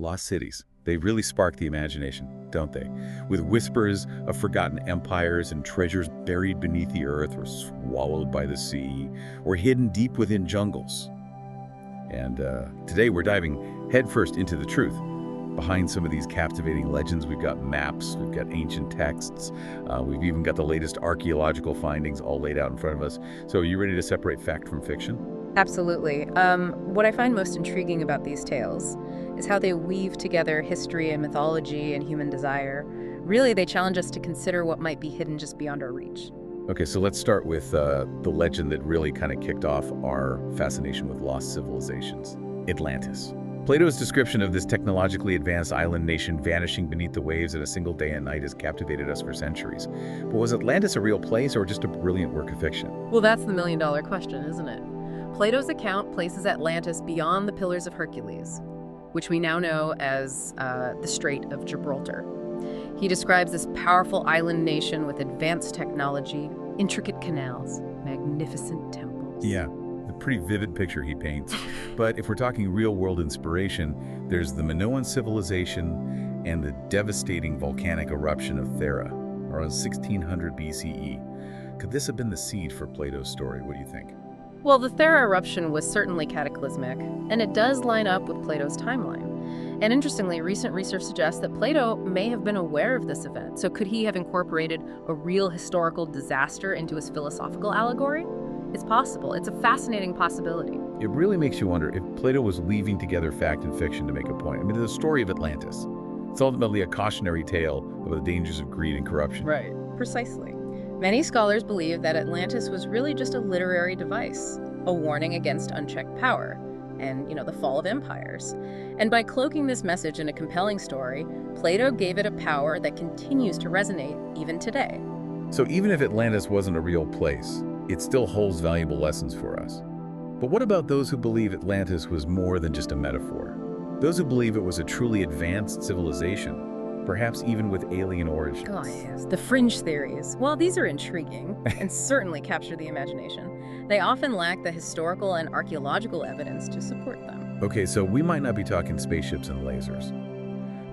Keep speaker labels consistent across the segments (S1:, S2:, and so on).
S1: Lost cities. They really spark the imagination, don't they? With whispers of forgotten empires and treasures buried beneath the earth or swallowed by the sea or hidden deep within jungles. And today we're diving headfirst into the truth. Behind some of these captivating legends, we've got maps, we've got ancient texts, we've even got the latest archaeological findings all laid out in front of us. So are you ready to separate fact from fiction?
S2: Absolutely. What I find most intriguing about these tales is how they weave together history and mythology and human desire. Really, they challenge us to consider what might be hidden just beyond our reach.
S1: Okay, so let's start with the legend that really kind of kicked off our fascination with lost civilizations, Atlantis. Plato's description of this technologically advanced island nation vanishing beneath the waves in a single day and night has captivated us for centuries. But was Atlantis a real place or just a brilliant work of fiction?
S2: Well, that's the million-dollar question, isn't it? Plato's account places Atlantis beyond the Pillars of Hercules, which we now know as the Strait of Gibraltar. He describes this powerful island nation with advanced technology, intricate canals, magnificent temples.
S1: Yeah, a pretty vivid picture he paints. But if we're talking real-world inspiration, there's the Minoan civilization and the devastating volcanic eruption of Thera, around 1600 BCE. Could this have been the seed for Plato's story? What do you think?
S2: Well, the Thera eruption was certainly cataclysmic, and it does line up with Plato's timeline. And interestingly, recent research suggests that Plato may have been aware of this event. So could he have incorporated a real historical disaster into his philosophical allegory? It's possible. It's a fascinating possibility.
S1: It really makes you wonder if Plato was weaving together fact and fiction to make a point. I mean, the story of Atlantis. It's ultimately a cautionary tale of the dangers of greed and corruption.
S2: Right. Precisely. Many scholars believe that Atlantis was really just a literary device, a warning against unchecked power and, the fall of empires. And by cloaking this message in a compelling story, Plato gave it a power that continues to resonate even today.
S1: So even if Atlantis wasn't a real place, it still holds valuable lessons for us. But what about those who believe Atlantis was more than just a metaphor? Those who believe it was a truly advanced civilization, perhaps even with alien origins.
S2: Oh, yes. The fringe theories. Well, these are intriguing and certainly capture the imagination. They often lack the historical and archaeological evidence to support them.
S1: Okay, so we might not be talking spaceships and lasers.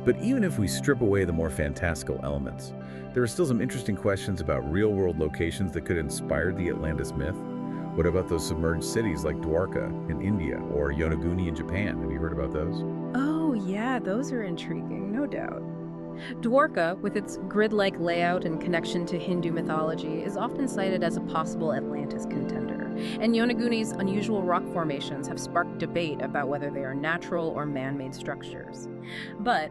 S1: But even if we strip away the more fantastical elements, there are still some interesting questions about real-world locations that could inspire the Atlantis myth. What about those submerged cities like Dwarka in India or Yonaguni in Japan? Have you heard about those?
S2: Oh, yeah, those are intriguing, no doubt. Dwarka, with its grid-like layout and connection to Hindu mythology, is often cited as a possible Atlantis contender. And Yonaguni's unusual rock formations have sparked debate about whether they are natural or man-made structures. But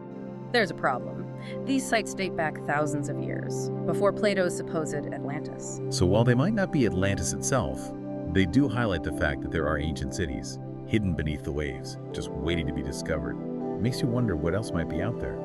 S2: there's a problem. These sites date back thousands of years, before Plato's supposed Atlantis.
S1: So while they might not be Atlantis itself, they do highlight the fact that there are ancient cities, hidden beneath the waves, just waiting to be discovered. It makes you wonder what else might be out there.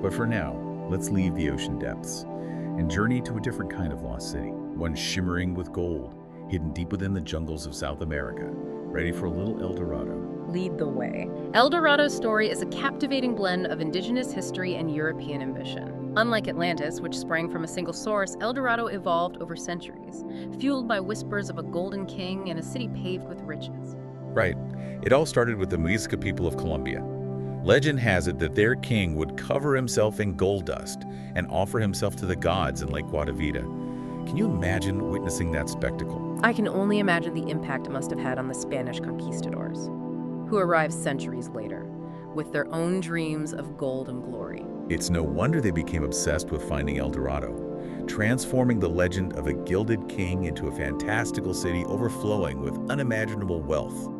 S1: But for now, let's leave the ocean depths and journey to a different kind of lost city, one shimmering with gold, hidden deep within the jungles of South America, ready for a little El Dorado.
S2: Lead the way. El Dorado's story is a captivating blend of indigenous history and European ambition. Unlike Atlantis, which sprang from a single source, El Dorado evolved over centuries, fueled by whispers of a golden king and a city paved with riches.
S1: Right. It all started with the Muisca people of Colombia. Legend has it that their king would cover himself in gold dust and offer himself to the gods in Lake Guatavita. Can you imagine witnessing that spectacle?
S2: I can only imagine the impact it must have had on the Spanish conquistadors, who arrived centuries later, with their own dreams of gold and glory.
S1: It's no wonder they became obsessed with finding El Dorado, transforming the legend of a gilded king into a fantastical city overflowing with unimaginable wealth.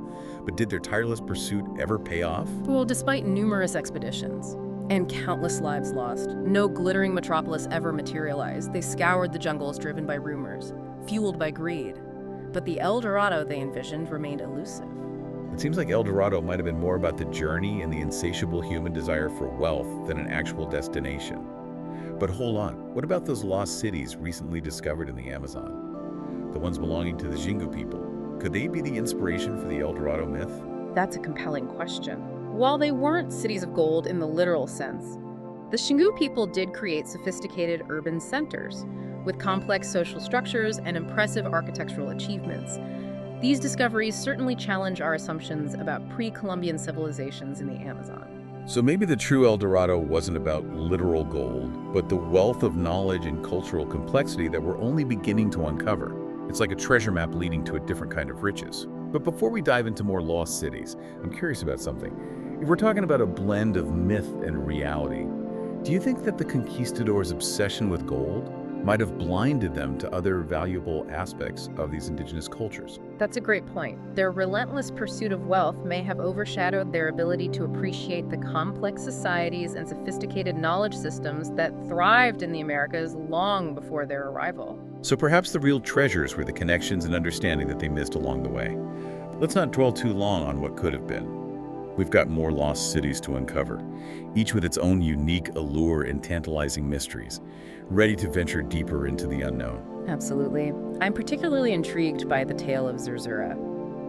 S1: But did their tireless pursuit ever pay off?
S2: Well, despite numerous expeditions and countless lives lost, no glittering metropolis ever materialized. They scoured the jungles driven by rumors, fueled by greed. But the El Dorado they envisioned remained elusive.
S1: It seems like El Dorado might have been more about the journey and the insatiable human desire for wealth than an actual destination. But hold on, what about those lost cities recently discovered in the Amazon? The ones belonging to the Xingu people. Could they be the inspiration for the El Dorado myth?
S2: That's a compelling question. While they weren't cities of gold in the literal sense, the Xingu people did create sophisticated urban centers with complex social structures and impressive architectural achievements. These discoveries certainly challenge our assumptions about pre-Columbian civilizations in the Amazon.
S1: So maybe the true El Dorado wasn't about literal gold, but the wealth of knowledge and cultural complexity that we're only beginning to uncover. It's like a treasure map leading to a different kind of riches. But before we dive into more lost cities, I'm curious about something. If we're talking about a blend of myth and reality, do you think that the conquistadors' obsession with gold might have blinded them to other valuable aspects of these indigenous cultures?
S2: That's a great point. Their relentless pursuit of wealth may have overshadowed their ability to appreciate the complex societies and sophisticated knowledge systems that thrived in the Americas long before their arrival.
S1: So perhaps the real treasures were the connections and understanding that they missed along the way. Let's not dwell too long on what could have been. We've got more lost cities to uncover, each with its own unique allure and tantalizing mysteries, ready to venture deeper into the unknown.
S2: Absolutely. I'm particularly intrigued by the tale of Zerzura,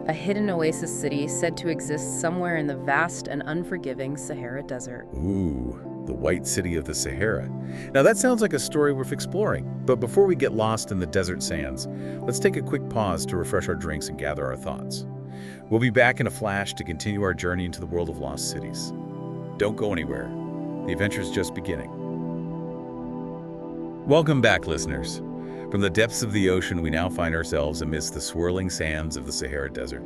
S2: a hidden oasis city said to exist somewhere in the vast and unforgiving Sahara Desert.
S1: Ooh, the white city of the Sahara. Now that sounds like a story worth exploring, but before we get lost in the desert sands, let's take a quick pause to refresh our drinks and gather our thoughts. We'll be back in a flash to continue our journey into the world of lost cities. Don't go anywhere. The adventure's just beginning. Welcome back, listeners. From the depths of the ocean, we now find ourselves amidst the swirling sands of the Sahara Desert.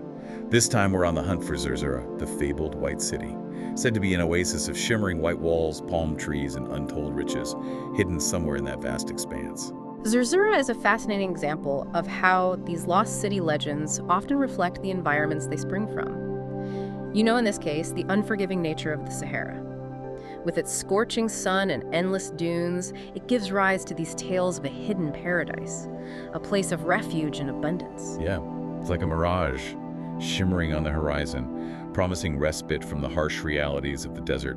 S1: This time we're on the hunt for Zerzura, the fabled white city, said to be an oasis of shimmering white walls, palm trees, and untold riches, hidden somewhere in that vast expanse.
S2: Zerzura is a fascinating example of how these lost city legends often reflect the environments they spring from. In this case, the unforgiving nature of the Sahara. With its scorching sun and endless dunes, it gives rise to these tales of a hidden paradise, a place of refuge and abundance.
S1: Yeah, it's like a mirage, shimmering on the horizon, promising respite from the harsh realities of the desert.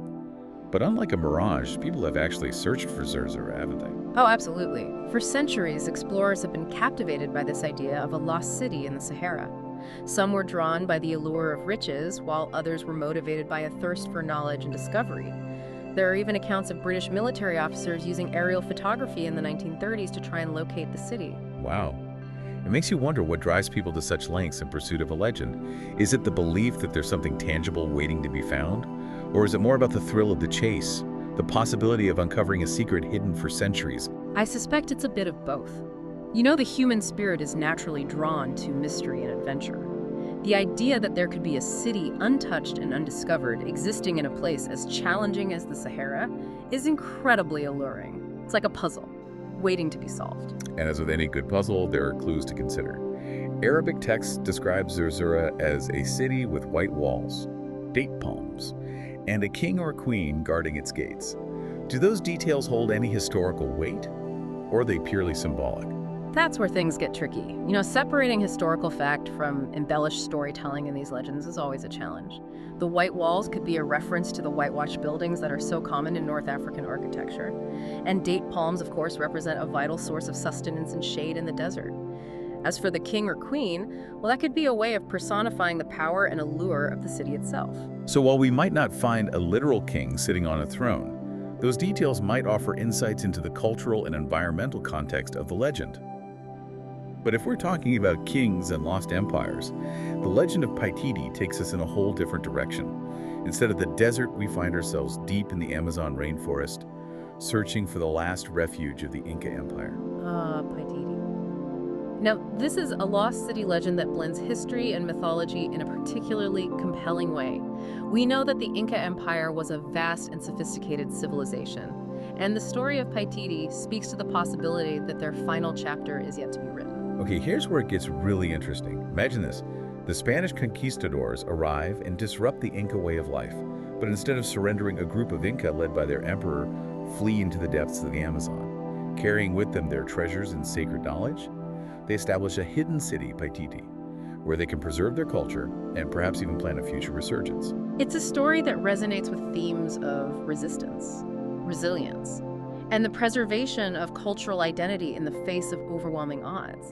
S1: But unlike a mirage, people have actually searched for Zerzura, haven't they?
S2: Oh, absolutely. For centuries, explorers have been captivated by this idea of a lost city in the Sahara. Some were drawn by the allure of riches, while others were motivated by a thirst for knowledge and discovery. There are even accounts of British military officers using aerial photography in the 1930s to try and locate the city.
S1: Wow. It makes you wonder what drives people to such lengths in pursuit of a legend. Is it the belief that there's something tangible waiting to be found? Or is it more about the thrill of the chase, the possibility of uncovering a secret hidden for centuries?
S2: I suspect it's a bit of both. The human spirit is naturally drawn to mystery and adventure. The idea that there could be a city untouched and undiscovered existing in a place as challenging as the Sahara is incredibly alluring. It's like a puzzle, waiting to be solved.
S1: And as with any good puzzle, there are clues to consider. Arabic text describes Zerzura as a city with white walls, date palms, and a king or queen guarding its gates. Do those details hold any historical weight, or are they purely symbolic?
S2: That's where things get tricky. Separating historical fact from embellished storytelling in these legends is always a challenge. The white walls could be a reference to the whitewashed buildings that are so common in North African architecture. And date palms, of course, represent a vital source of sustenance and shade in the desert. As for the king or queen, well, that could be a way of personifying the power and allure of the city itself.
S1: So while we might not find a literal king sitting on a throne, those details might offer insights into the cultural and environmental context of the legend. But if we're talking about kings and lost empires, the legend of Paititi takes us in a whole different direction. Instead of the desert, we find ourselves deep in the Amazon rainforest, searching for the last refuge of the Inca Empire.
S2: Paititi. Now, this is a lost city legend that blends history and mythology in a particularly compelling way. We know that the Inca Empire was a vast and sophisticated civilization, and the story of Paititi speaks to the possibility that their final chapter is yet to be written.
S1: Okay, here's where it gets really interesting. Imagine this. The Spanish conquistadors arrive and disrupt the Inca way of life. But instead of surrendering, a group of Inca led by their emperor flee into the depths of the Amazon. Carrying with them their treasures and sacred knowledge, they establish a hidden city, Paititi, where they can preserve their culture and perhaps even plan a future resurgence.
S2: It's a story that resonates with themes of resistance, resilience, and the preservation of cultural identity in the face of overwhelming odds.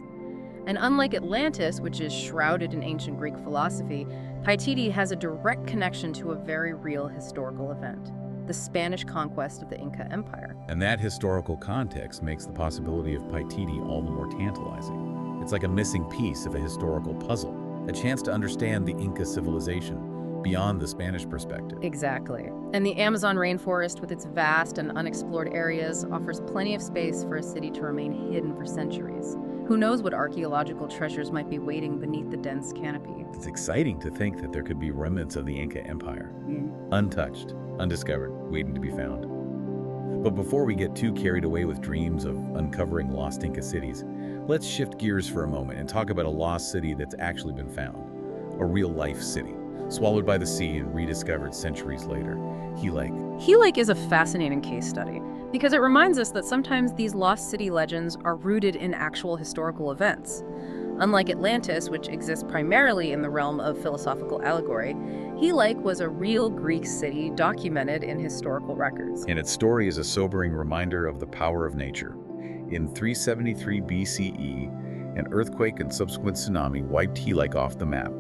S2: And unlike Atlantis, which is shrouded in ancient Greek philosophy, Paititi has a direct connection to a very real historical event, the Spanish conquest of the Inca Empire.
S1: And that historical context makes the possibility of Paititi all the more tantalizing. It's like a missing piece of a historical puzzle, a chance to understand the Inca civilization, beyond the Spanish perspective.
S2: Exactly. And the Amazon rainforest, with its vast and unexplored areas, offers plenty of space for a city to remain hidden for centuries. Who knows what archaeological treasures might be waiting beneath the dense canopy?
S1: It's exciting to think that there could be remnants of the Inca Empire, untouched, undiscovered, waiting to be found. But before we get too carried away with dreams of uncovering lost Inca cities, let's shift gears for a moment and talk about a lost city that's actually been found. A real-life city, swallowed by the sea and rediscovered centuries later. Helike.
S2: Helike is a fascinating case study because it reminds us that sometimes these lost city legends are rooted in actual historical events. Unlike Atlantis, which exists primarily in the realm of philosophical allegory, Helike was a real Greek city documented in historical records.
S1: And its story is a sobering reminder of the power of nature. In 373 BCE, an earthquake and subsequent tsunami wiped Helike off the map,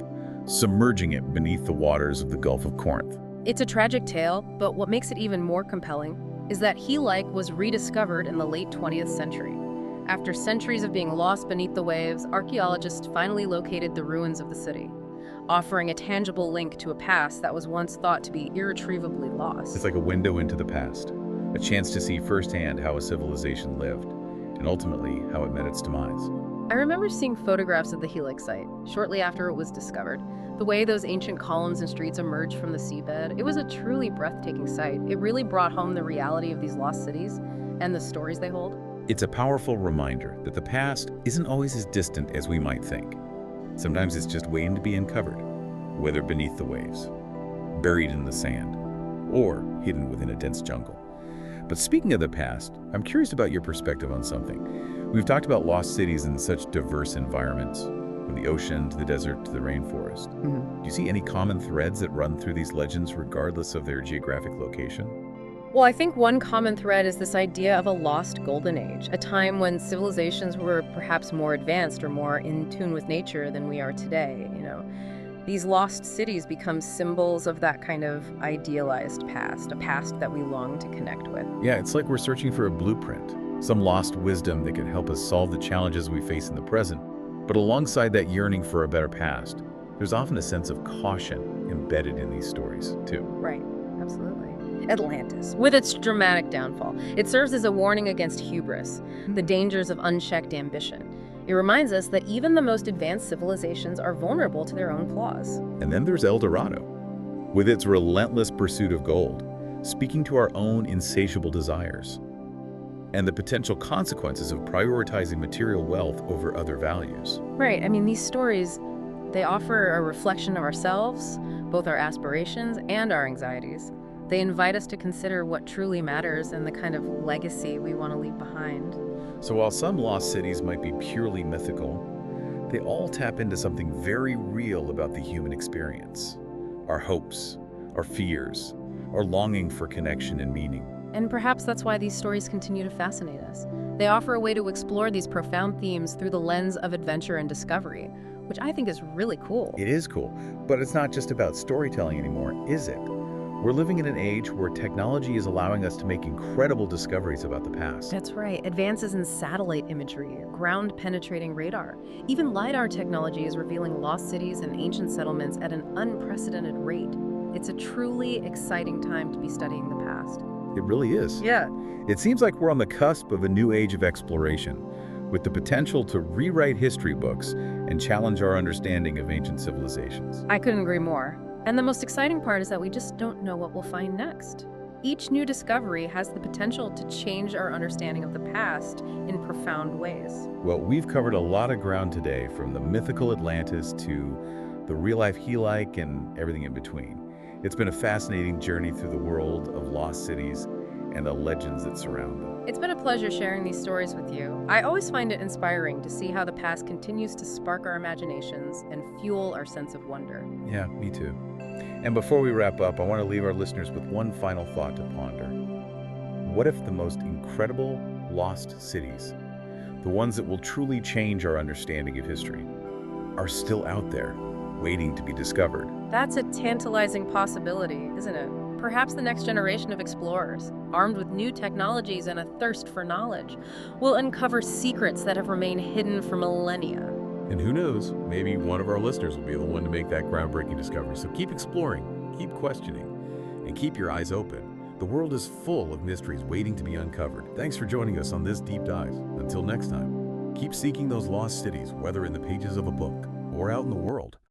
S1: submerging it beneath the waters of the Gulf of Corinth.
S2: It's a tragic tale, but what makes it even more compelling is that Helike was rediscovered in the late 20th century. After centuries of being lost beneath the waves, archaeologists finally located the ruins of the city, offering a tangible link to a past that was once thought to be irretrievably lost.
S1: It's like a window into the past, a chance to see firsthand how a civilization lived, and ultimately how it met its demise.
S2: I remember seeing photographs of the Helike site shortly after it was discovered. The way those ancient columns and streets emerged from the seabed, it was a truly breathtaking sight. It really brought home the reality of these lost cities and the stories they hold.
S1: It's a powerful reminder that the past isn't always as distant as we might think. Sometimes it's just waiting to be uncovered, whether beneath the waves, buried in the sand, or hidden within a dense jungle. But speaking of the past, I'm curious about your perspective on something. We've talked about lost cities in such diverse environments, from the ocean to the desert to the rainforest. Do you see any common threads that run through these legends regardless of their geographic location?
S2: Well, I think one common thread is this idea of a lost golden age, a time when civilizations were perhaps more advanced or more in tune with nature than we are today. These lost cities become symbols of that kind of idealized past, a past that we long to connect with.
S1: Yeah, it's like we're searching for a blueprint, some lost wisdom that can help us solve the challenges we face in the present. But alongside that yearning for a better past, there's often a sense of caution embedded in these stories, too.
S2: Right, absolutely. Atlantis, with its dramatic downfall, it serves as a warning against hubris, the dangers of unchecked ambition. It reminds us that even the most advanced civilizations are vulnerable to their own flaws.
S1: And then there's Dorado, with its relentless pursuit of gold, speaking to our own insatiable desires, and the potential consequences of prioritizing material wealth over other values.
S2: Right, these stories, they offer a reflection of ourselves, both our aspirations and our anxieties. They invite us to consider what truly matters and the kind of legacy we want to leave behind.
S1: So while some lost cities might be purely mythical, they all tap into something very real about the human experience. Our hopes, our fears, our longing for connection and meaning.
S2: And perhaps that's why these stories continue to fascinate us. They offer a way to explore these profound themes through the lens of adventure and discovery, which I think is really cool.
S1: It is cool, but it's not just about storytelling anymore, is it? We're living in an age where technology is allowing us to make incredible discoveries about the past.
S2: That's right. Advances in satellite imagery, ground-penetrating radar. Even LiDAR technology is revealing lost cities and ancient settlements at an unprecedented rate. It's a truly exciting time to be studying the past.
S1: It really is.
S2: Yeah.
S1: It seems like we're on the cusp of a new age of exploration, with the potential to rewrite history books and challenge our understanding of ancient civilizations.
S2: I couldn't agree more. And the most exciting part is that we just don't know what we'll find next. Each new discovery has the potential to change our understanding of the past in profound ways.
S1: Well, we've covered a lot of ground today, from the mythical Atlantis to the real-life Helike and everything in between. It's been a fascinating journey through the world of lost cities and the legends that surround them.
S2: It's been a pleasure sharing these stories with you. I always find it inspiring to see how the past continues to spark our imaginations and fuel our sense of wonder.
S1: Yeah, me too. And before we wrap up, I want to leave our listeners with one final thought to ponder. What if the most incredible lost cities, the ones that will truly change our understanding of history, are still out there, waiting to be discovered?
S2: That's a tantalizing possibility, isn't it? Perhaps the next generation of explorers, armed with new technologies and a thirst for knowledge, will uncover secrets that have remained hidden for millennia.
S1: And who knows, maybe one of our listeners will be the one to make that groundbreaking discovery. So keep exploring, keep questioning, and keep your eyes open. The world is full of mysteries waiting to be uncovered. Thanks for joining us on this deep dive. Until next time, keep seeking those lost cities, whether in the pages of a book or out in the world.